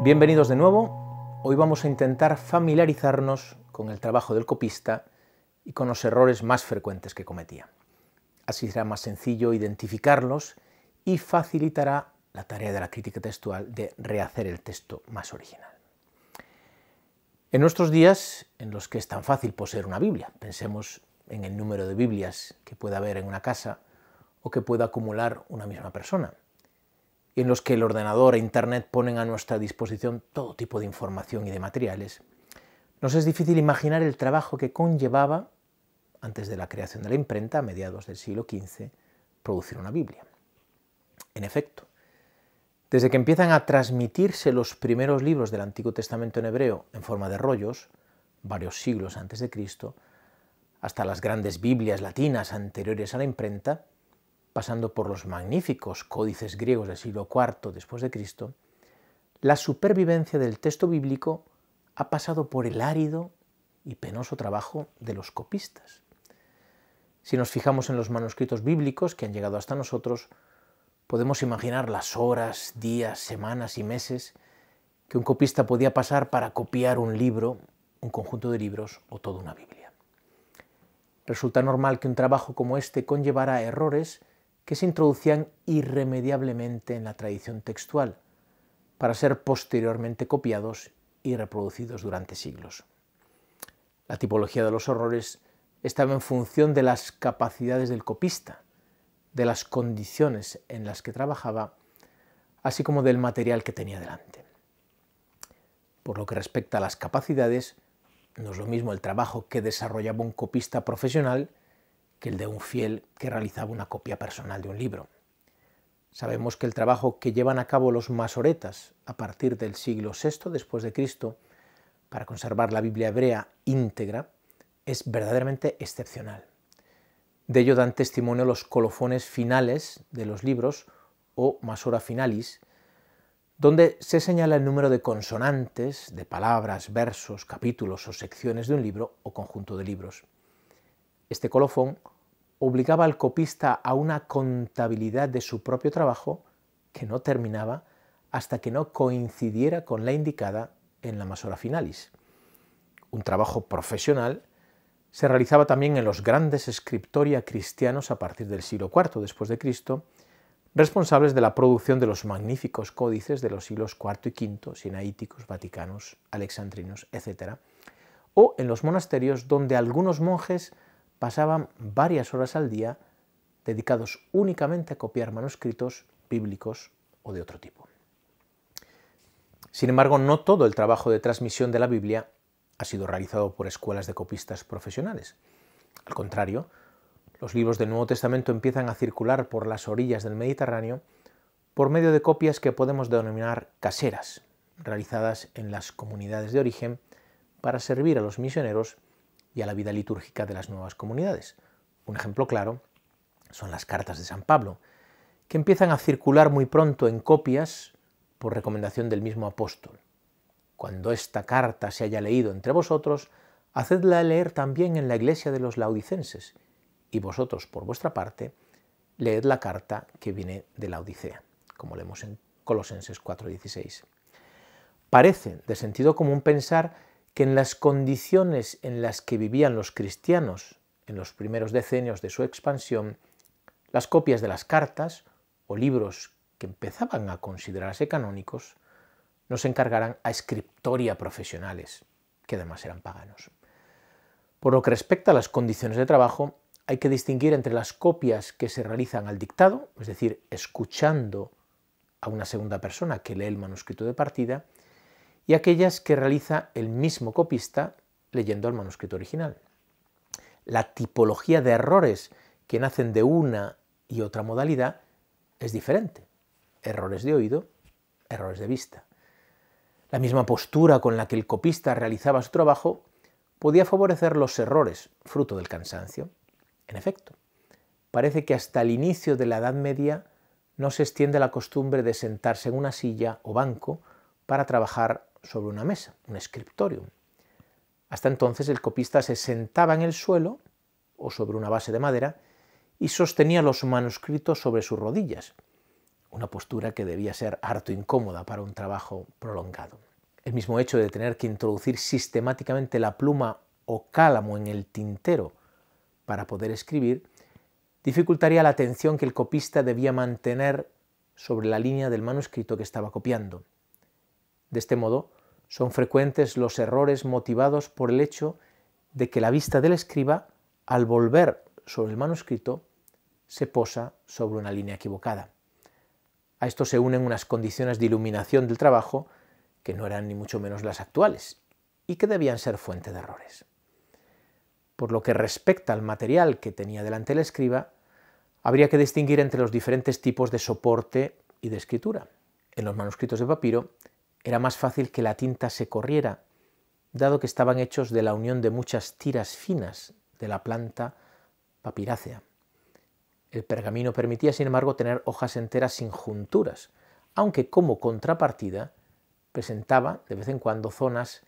Bienvenidos de nuevo. Hoy vamos a intentar familiarizarnos con el trabajo del copista y con los errores más frecuentes que cometía. Así será más sencillo identificarlos y facilitará la tarea de la crítica textual de rehacer el texto más original. En nuestros días, en los que es tan fácil poseer una Biblia, pensemos en el número de Biblias que pueda haber en una casa o que pueda acumular una misma persona, y en los que el ordenador e Internet ponen a nuestra disposición todo tipo de información y de materiales, nos es difícil imaginar el trabajo que conllevaba, antes de la creación de la imprenta, a mediados del siglo XV, producir una Biblia. En efecto, desde que empiezan a transmitirse los primeros libros del Antiguo Testamento en hebreo en forma de rollos, varios siglos antes de Cristo, hasta las grandes Biblias latinas anteriores a la imprenta, pasando por los magníficos códices griegos del siglo IV después de Cristo, la supervivencia del texto bíblico ha pasado por el árido y penoso trabajo de los copistas. Si nos fijamos en los manuscritos bíblicos que han llegado hasta nosotros, podemos imaginar las horas, días, semanas y meses que un copista podía pasar para copiar un libro, un conjunto de libros o toda una Biblia. Resulta normal que un trabajo como este conllevara errores que se introducían irremediablemente en la tradición textual, para ser posteriormente copiados y reproducidos durante siglos. La tipología de los errores estaba en función de las capacidades del copista, de las condiciones en las que trabajaba, así como del material que tenía delante. Por lo que respecta a las capacidades, no es lo mismo el trabajo que desarrollaba un copista profesional que el de un fiel que realizaba una copia personal de un libro. Sabemos que el trabajo que llevan a cabo los masoretas a partir del siglo VI después de Cristo para conservar la Biblia hebrea íntegra es verdaderamente excepcional. De ello dan testimonio los colofones finales de los libros o masora finalis, donde se señala el número de consonantes, de palabras, versos, capítulos o secciones de un libro o conjunto de libros. Este colofón obligaba al copista a una contabilidad de su propio trabajo que no terminaba hasta que no coincidiera con la indicada en la masora finalis. Un trabajo profesional se realizaba también en los grandes scriptoria cristianos a partir del siglo IV después de Cristo, responsables de la producción de los magníficos códices de los siglos IV y V, sinaíticos, vaticanos, alexandrinos, etc., o en los monasterios donde algunos monjes pasaban varias horas al día dedicados únicamente a copiar manuscritos bíblicos o de otro tipo. Sin embargo, no todo el trabajo de transmisión de la Biblia ha sido realizado por escuelas de copistas profesionales. Al contrario, los libros del Nuevo Testamento empiezan a circular por las orillas del Mediterráneo por medio de copias que podemos denominar caseras, realizadas en las comunidades de origen para servir a los misioneros y a la vida litúrgica de las nuevas comunidades. Un ejemplo claro son las cartas de San Pablo, que empiezan a circular muy pronto en copias por recomendación del mismo apóstol. Cuando esta carta se haya leído entre vosotros, hacedla leer también en la iglesia de los laodicenses, y vosotros, por vuestra parte, leed la carta que viene de la Odisea, como leemos en Colosenses 4:16. Parece de sentido común pensar que en las condiciones en las que vivían los cristianos en los primeros decenios de su expansión, las copias de las cartas o libros que empezaban a considerarse canónicos no se encargaran a scriptoria profesionales, que además eran paganos. Por lo que respecta a las condiciones de trabajo, hay que distinguir entre las copias que se realizan al dictado, es decir, escuchando a una segunda persona que lee el manuscrito de partida, y aquellas que realiza el mismo copista leyendo el manuscrito original. La tipología de errores que nacen de una y otra modalidad es diferente. Errores de oído, errores de vista. La misma postura con la que el copista realizaba su trabajo podía favorecer los errores, fruto del cansancio. En efecto, parece que hasta el inicio de la Edad Media no se extiende la costumbre de sentarse en una silla o banco para trabajar sobre una mesa, un scriptorium. Hasta entonces el copista se sentaba en el suelo o sobre una base de madera y sostenía los manuscritos sobre sus rodillas, una postura que debía ser harto incómoda para un trabajo prolongado. El mismo hecho de tener que introducir sistemáticamente la pluma o cálamo en el tintero para poder escribir dificultaría la atención que el copista debía mantener sobre la línea del manuscrito que estaba copiando. De este modo, son frecuentes los errores motivados por el hecho de que la vista del escriba, al volver sobre el manuscrito, se posa sobre una línea equivocada. A esto se unen unas condiciones de iluminación del trabajo que no eran ni mucho menos las actuales y que debían ser fuente de errores. Por lo que respecta al material que tenía delante el escriba, habría que distinguir entre los diferentes tipos de soporte y de escritura. En los manuscritos de papiro era más fácil que la tinta se corriera, dado que estaban hechos de la unión de muchas tiras finas de la planta papirácea. El pergamino permitía, sin embargo, tener hojas enteras sin junturas, aunque como contrapartida presentaba de vez en cuando zonas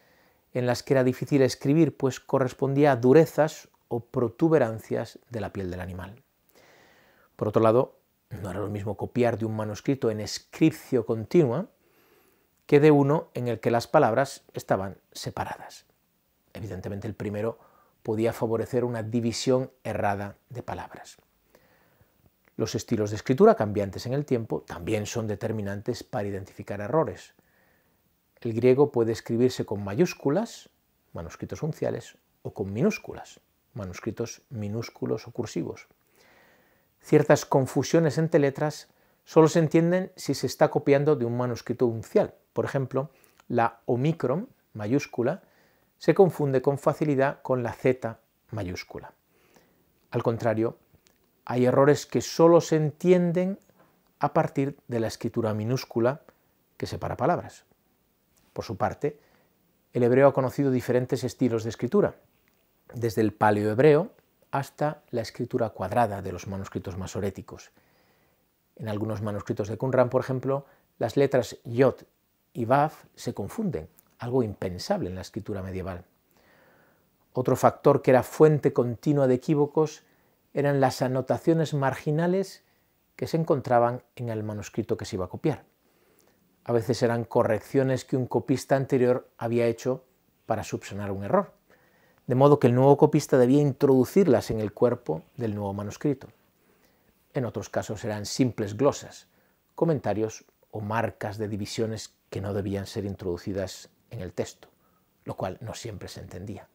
en las que era difícil escribir, pues correspondía a durezas o protuberancias de la piel del animal. Por otro lado, no era lo mismo copiar de un manuscrito en scriptio continua que de uno en el que las palabras estaban separadas. Evidentemente, el primero podía favorecer una división errada de palabras. Los estilos de escritura, cambiantes en el tiempo, también son determinantes para identificar errores. El griego puede escribirse con mayúsculas, manuscritos unciales, o con minúsculas, manuscritos minúsculos o cursivos. Ciertas confusiones entre letras solo se entienden si se está copiando de un manuscrito uncial. Por ejemplo, la omicron mayúscula se confunde con facilidad con la z mayúscula. Al contrario, hay errores que solo se entienden a partir de la escritura minúscula que separa palabras. Por su parte, el hebreo ha conocido diferentes estilos de escritura, desde el paleohebreo hasta la escritura cuadrada de los manuscritos masoréticos. En algunos manuscritos de Qumrán, por ejemplo, las letras yod y vav se confunden, algo impensable en la escritura medieval. Otro factor que era fuente continua de equívocos eran las anotaciones marginales que se encontraban en el manuscrito que se iba a copiar. A veces eran correcciones que un copista anterior había hecho para subsanar un error, de modo que el nuevo copista debía introducirlas en el cuerpo del nuevo manuscrito. En otros casos eran simples glosas, comentarios o marcas de divisiones que no debían ser introducidas en el texto, lo cual no siempre se entendía.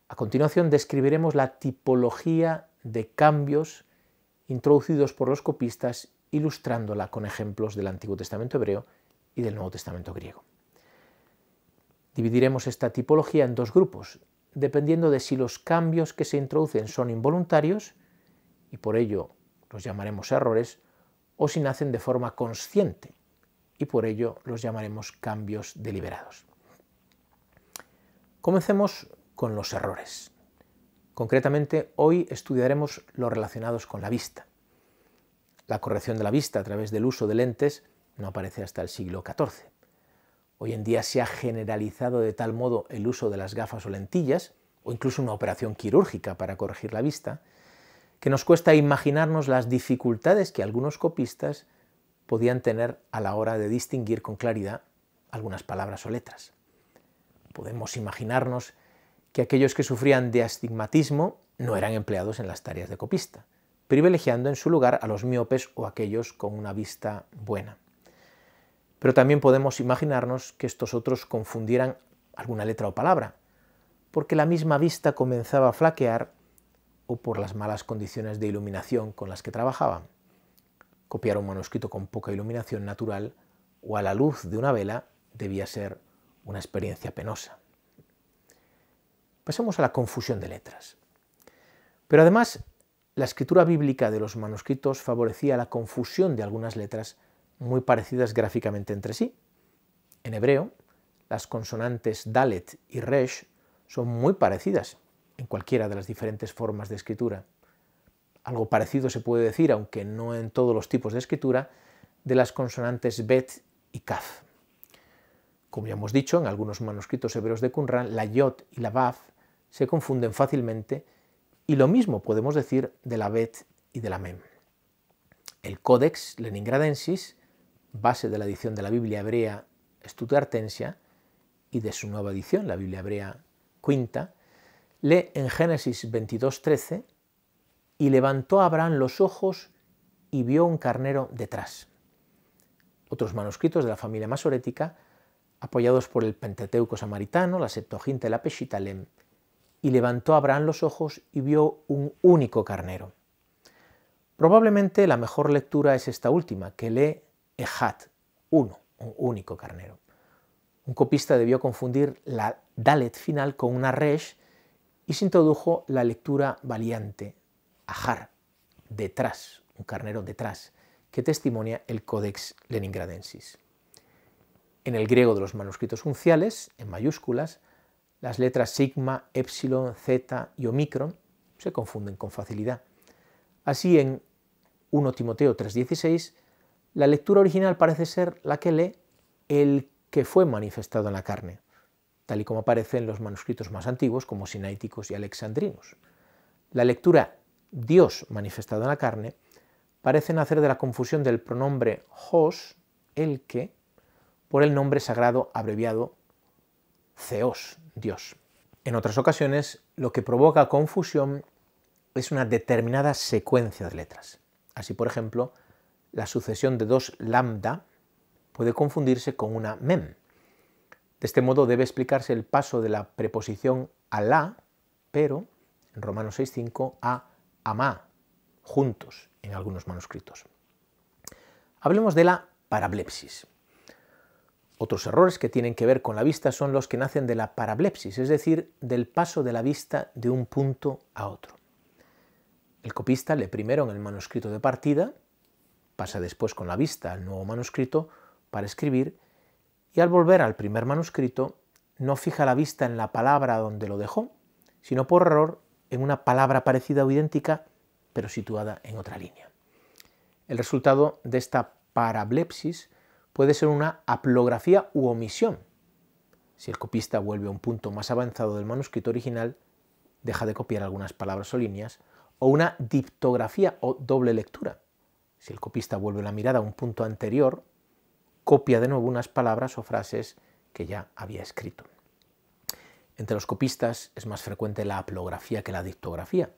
A continuación describiremos la tipología de cambios introducidos por los copistas, ilustrándola con ejemplos del Antiguo Testamento hebreo y del Nuevo Testamento griego. Dividiremos esta tipología en dos grupos, dependiendo de si los cambios que se introducen son involuntarios, y por ello los llamaremos errores, o si nacen de forma consciente, y por ello los llamaremos cambios deliberados. Comencemos con los errores. Concretamente, hoy estudiaremos los relacionados con la vista. La corrección de la vista a través del uso de lentes no aparece hasta el siglo XIV. Hoy en día se ha generalizado de tal modo el uso de las gafas o lentillas, o incluso una operación quirúrgica para corregir la vista, que nos cuesta imaginarnos las dificultades que algunos copistas podían tener a la hora de distinguir con claridad algunas palabras o letras. Podemos imaginarnos que aquellos que sufrían de astigmatismo no eran empleados en las tareas de copista, privilegiando en su lugar a los miopes o aquellos con una vista buena. Pero también podemos imaginarnos que estos otros confundieran alguna letra o palabra, porque la misma vista comenzaba a flaquear o por las malas condiciones de iluminación con las que trabajaban. Copiar un manuscrito con poca iluminación natural o a la luz de una vela debía ser una experiencia penosa. Pasemos a la confusión de letras. Pero además, la escritura bíblica de los manuscritos favorecía la confusión de algunas letras muy parecidas gráficamente entre sí. En hebreo, las consonantes Dalet y Resh son muy parecidas en cualquiera de las diferentes formas de escritura. Algo parecido se puede decir, aunque no en todos los tipos de escritura, de las consonantes Bet y Kaf. Como ya hemos dicho, en algunos manuscritos hebreos de Qumrán, la Yod y la Vav se confunden fácilmente, y lo mismo podemos decir de la Bet y de la Mem. el Codex Leningradensis, base de la edición de la Biblia hebrea Stuttgartensia y de su nueva edición, la Biblia hebrea quinta, lee en Génesis 22:13: y levantó Abraham los ojos y vio un carnero detrás. Otros manuscritos de la familia masorética, apoyados por el Pentateuco samaritano, la Septuaginta y la Peshitta, leen: y levantó Abraham los ojos y vio un único carnero. Probablemente la mejor lectura es esta última, que lee Ejat, uno, un único carnero. Un copista debió confundir la Dalet final con una Resh y se introdujo la lectura variante, Ajar, detrás, un carnero detrás, que testimonia el Codex Leningradensis. En el griego de los manuscritos unciales, en mayúsculas, las letras sigma, epsilon, zeta y omicron se confunden con facilidad. Así, en 1 Timoteo 3:16, la lectura original parece ser la que lee el que fue manifestado en la carne, tal y como aparece en los manuscritos más antiguos como Sinaiticus y Alexandrinus. La lectura Dios manifestado en la carne parece nacer de la confusión del pronombre hos, el que, por el nombre sagrado abreviado Theos, Dios. En otras ocasiones, lo que provoca confusión es una determinada secuencia de letras. Así, por ejemplo, la sucesión de dos lambda puede confundirse con una mem. De este modo debe explicarse el paso de la preposición alá, pero, en Romanos 6:5, a amá, juntos, en algunos manuscritos. Hablemos de la parablepsis. Otros errores que tienen que ver con la vista son los que nacen de la parablepsis, es decir, del paso de la vista de un punto a otro. El copista lee primero en el manuscrito de partida, pasa después con la vista al nuevo manuscrito para escribir, y al volver al primer manuscrito no fija la vista en la palabra donde lo dejó, sino por error en una palabra parecida o idéntica, pero situada en otra línea. El resultado de esta parablepsis puede ser una haplografía u omisión. Si el copista vuelve a un punto más avanzado del manuscrito original, deja de copiar algunas palabras o líneas, o una diptografía o doble lectura. Si el copista vuelve la mirada a un punto anterior, copia de nuevo unas palabras o frases que ya había escrito. Entre los copistas es más frecuente la haplografía que la dictografía.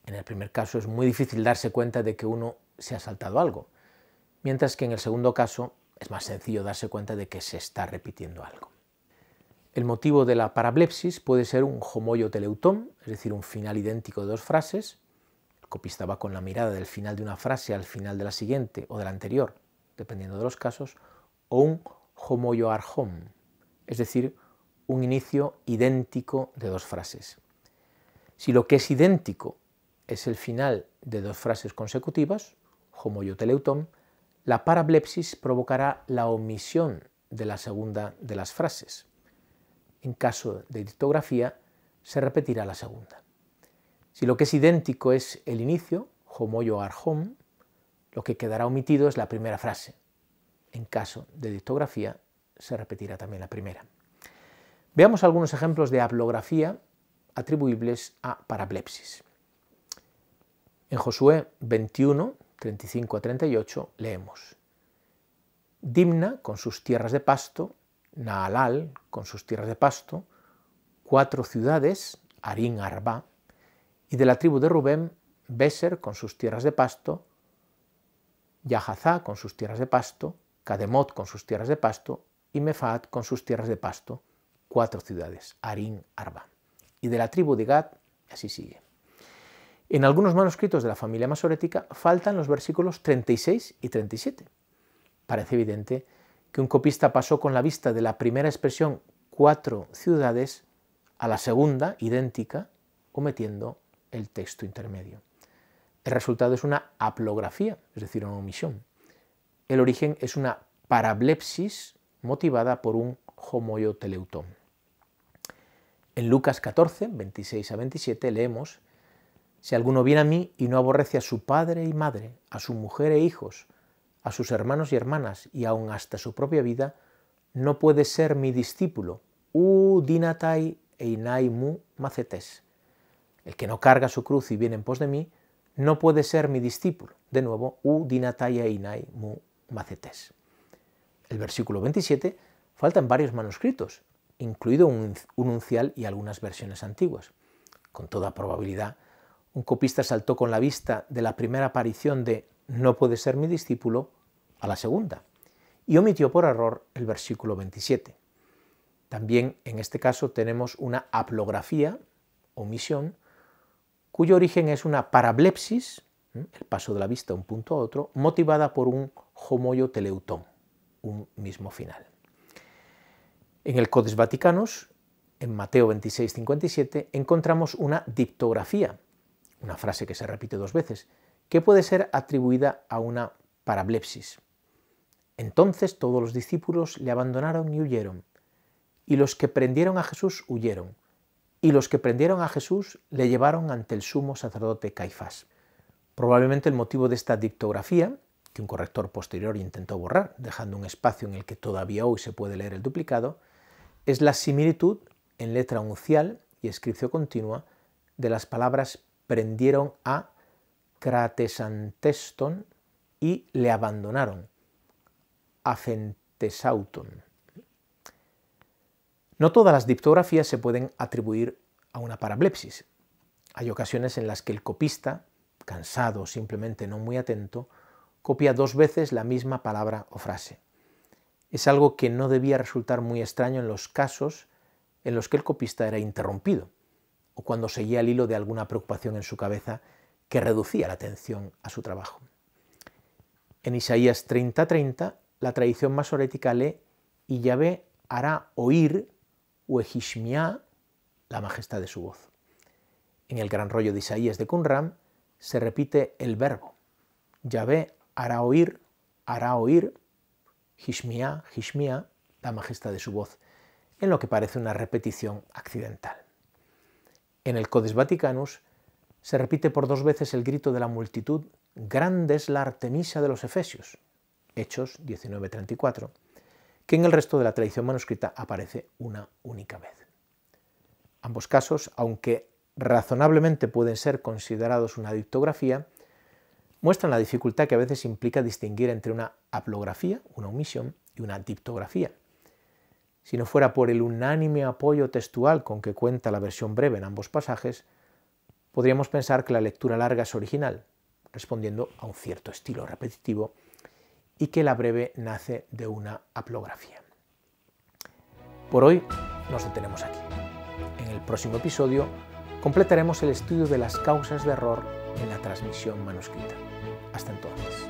En el primer caso es muy difícil darse cuenta de que uno se ha saltado algo, mientras que en el segundo caso es más sencillo darse cuenta de que se está repitiendo algo. El motivo de la parablepsis puede ser un homoioteleuton, es decir, un final idéntico de dos frases. El copista va con la mirada del final de una frase al final de la siguiente o de la anterior, dependiendo de los casos, o un homoioarchon, es decir, un inicio idéntico de dos frases. Si lo que es idéntico es el final de dos frases consecutivas, homoioteleuton, la parablepsis provocará la omisión de la segunda de las frases. En caso de dictografía, se repetirá la segunda. Si lo que es idéntico es el inicio, homoioarchon, lo que quedará omitido es la primera frase. En caso de dictografía, se repetirá también la primera. Veamos algunos ejemplos de haplografía atribuibles a parablepsis. En Josué 21, 35 a 38 leemos: Dimna con sus tierras de pasto, Naalal con sus tierras de pasto, 4 ciudades, Arín, Arba, y de la tribu de Rubén, Beser con sus tierras de pasto, Yahazá con sus tierras de pasto, Cademot con sus tierras de pasto y Mefaat con sus tierras de pasto, 4 ciudades, Arín, Arba. Y de la tribu de Gad, así sigue. En algunos manuscritos de la familia masorética faltan los versículos 36 y 37. Parece evidente que un copista pasó con la vista de la primera expresión 4 ciudades a la segunda, idéntica, omitiendo el texto intermedio. El resultado es una haplografía, es decir, una omisión. El origen es una parablepsis motivada por un homoioteleuton. En Lucas 14, 26 a 27 leemos: Si alguno viene a mí y no aborrece a su padre y madre, a su mujer e hijos, a sus hermanos y hermanas y aun hasta su propia vida, no puede ser mi discípulo. Dinatai einai mu macetes. El que no carga su cruz y viene en pos de mí, no puede ser mi discípulo. De nuevo, u dinataya inai mu macetes. El versículo 27 falta en varios manuscritos, incluido un uncial y algunas versiones antiguas. Con toda probabilidad, un copista saltó con la vista de la primera aparición de no puede ser mi discípulo a la segunda y omitió por error el versículo 27. También en este caso tenemos una haplografía, omisión, cuyo origen es una parablepsis, el paso de la vista de un punto a otro, motivada por un homoio teleutón, un mismo final. En el Codex Vaticanus, en Mateo 26:57, encontramos una diptografía, una frase que se repite 2 veces, que puede ser atribuida a una parablepsis. Entonces todos los discípulos le abandonaron y huyeron, y los que prendieron a Jesús huyeron, y los que prendieron a Jesús le llevaron ante el sumo sacerdote Caifás. Probablemente el motivo de esta diptografía, que un corrector posterior intentó borrar, dejando un espacio en el que todavía hoy se puede leer el duplicado, es la similitud en letra uncial y inscripción continua de las palabras prendieron a cratesanteston y le abandonaron, afentesauton. No todas las diptografías se pueden atribuir a una parablepsis. Hay ocasiones en las que el copista, cansado o simplemente no muy atento, copia 2 veces la misma palabra o frase. Es algo que no debía resultar muy extraño en los casos en los que el copista era interrumpido o cuando seguía el hilo de alguna preocupación en su cabeza que reducía la atención a su trabajo. En Isaías 30:30, la tradición masorética lee y Yahvé hará oír Uehishmiá, la majestad de su voz. En el gran rollo de Isaías de Qumran se repite el verbo. Yahvé hará oír, Hishmiá, Hishmiá, la majestad de su voz, en lo que parece una repetición accidental. En el Codex Vaticanus se repite por 2 veces el grito de la multitud, grande es la Artemisa de los Efesios, Hechos 19:34, que en el resto de la tradición manuscrita aparece una única vez. Ambos casos, aunque razonablemente pueden ser considerados una diptografía, muestran la dificultad que a veces implica distinguir entre una haplografía, una omisión, y una diptografía. Si no fuera por el unánime apoyo textual con que cuenta la versión breve en ambos pasajes, podríamos pensar que la lectura larga es original, respondiendo a un cierto estilo repetitivo, y que la breve nace de una haplografía. Por hoy nos detenemos aquí. En el próximo episodio completaremos el estudio de las causas de error en la transmisión manuscrita. Hasta entonces.